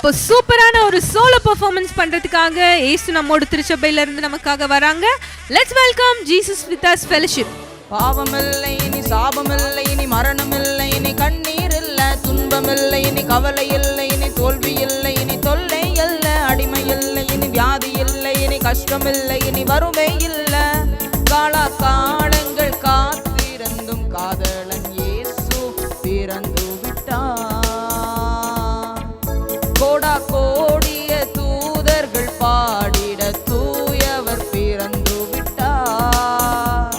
இப்போ சூப்பரான ஒரு சோலோ பெர்ஃபார்மன்ஸ் பண்றதுக்காக இயேசு நம்மோட திருச்சபையில இருந்து நமக்காக வராங்க. Let's welcome Jesus with us fellowship. பாவமில்லை இனி, சாபமில்லை இனி, மரணமில்லை இனி, கண்ணீர் இல்ல, துன்பமில்லை இனி, கவலை இல்லை இனி, தோல்வி இல்லை இனி, தொல்லை இல்ல, அடிமை இல்லை இனி, வியாதி இல்லை இனி, கஷ்டமில்லை இனி, வறுமை இல்ல. காலங்கள் காத்திருந்தும் காதலன் இயேசு பிறந்து விட்டார். கோடா கோடிய தூதர்கள் பாடிட தூயவர் பிறந்து விட்டார்.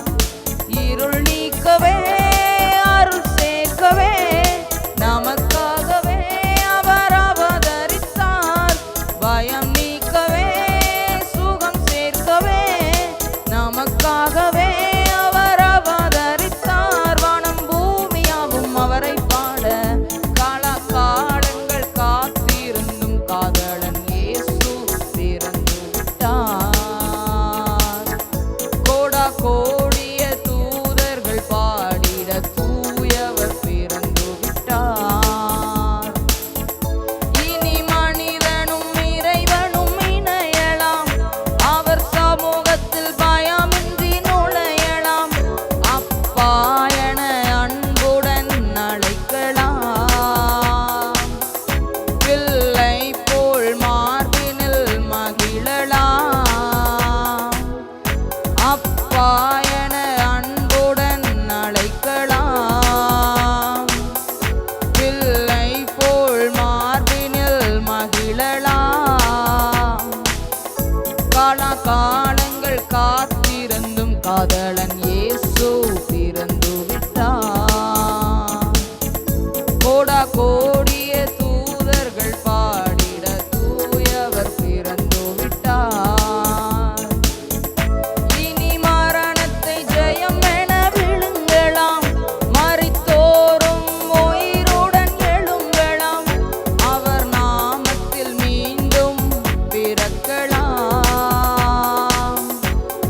இருள் நீக்கவே அருள் சேர்க்கவே நமக்காகவே அவர் அவதரித்தார். பயம் நீக்கவே சுகம் சேர்க்கவே நமக்காகவே அவர் அவதரித்தார். வானம் பூமியாவும் அவரை பாட காலங்கள் காத்திருந்தும் காதலன் இயேசு பிறந்து விட்டார். கோடா கோடிய தூதர்கள் பாடிட தூயவர் பிறந்து விட்டார். இனி மனிதனும் இறைவனும் இணையலாம், அவர் சமூகத்தில் பயமின்றி நுழையலாம். அப்பா என அன்புடன் அழைக்கலாம், பிள்ளை போல் மார்பினில் மகிழலாம். அப்பா என அன்புடன் அழைக்கலாம், பிள்ளை போல் மார்பினில் மகிழலாம். காலங்கள் காத்திருந்தும் காதலன் இயேசு பிறந்து விட்டார். கோடா கோடிய தூதர்கள் பாடிட தூயவர் பிறந்து விட்டார். இனி மரணத்தை ஜெயம் என விழுங்கலாம், மரித்தோரும் உயிருடன் எழுங்கலாம். அவர் நாமத்தில் மீண்டும் பிறக்கலாம்,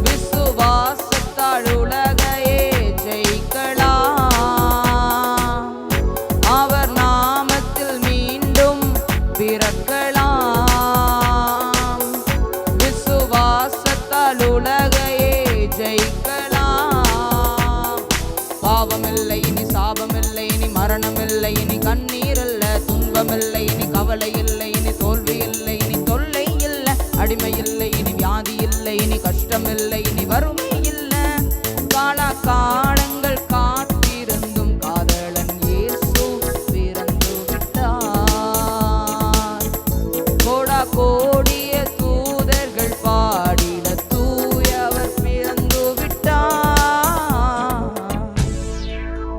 விசுவாசத்தால் உலகையே ஜெயிக்கலாம். அவர் நாமத்தில் மீண்டும் பிறக்கலாம், விசுவாசத்தால் உலகையே ஜெயிக்கலாம். பாவமில்லை இனி, சாபமில்லை இனி, மரணமில்லை இனி, கண்ணீர் இல்ல, துன்பமில்லை இனி, கவலை இல்லை இனி, தோல்வி இல்லை இனி, தொல்லை இல்ல, அடிமை இல்லை இனி, வியாதி இல்லை இனி, கஷ்டமில்லை இனி, வறுமை இல்ல. காலங்கள் காத்திருந்தும் காதலன் இயேசு பிறந்து விட்டார். கோடா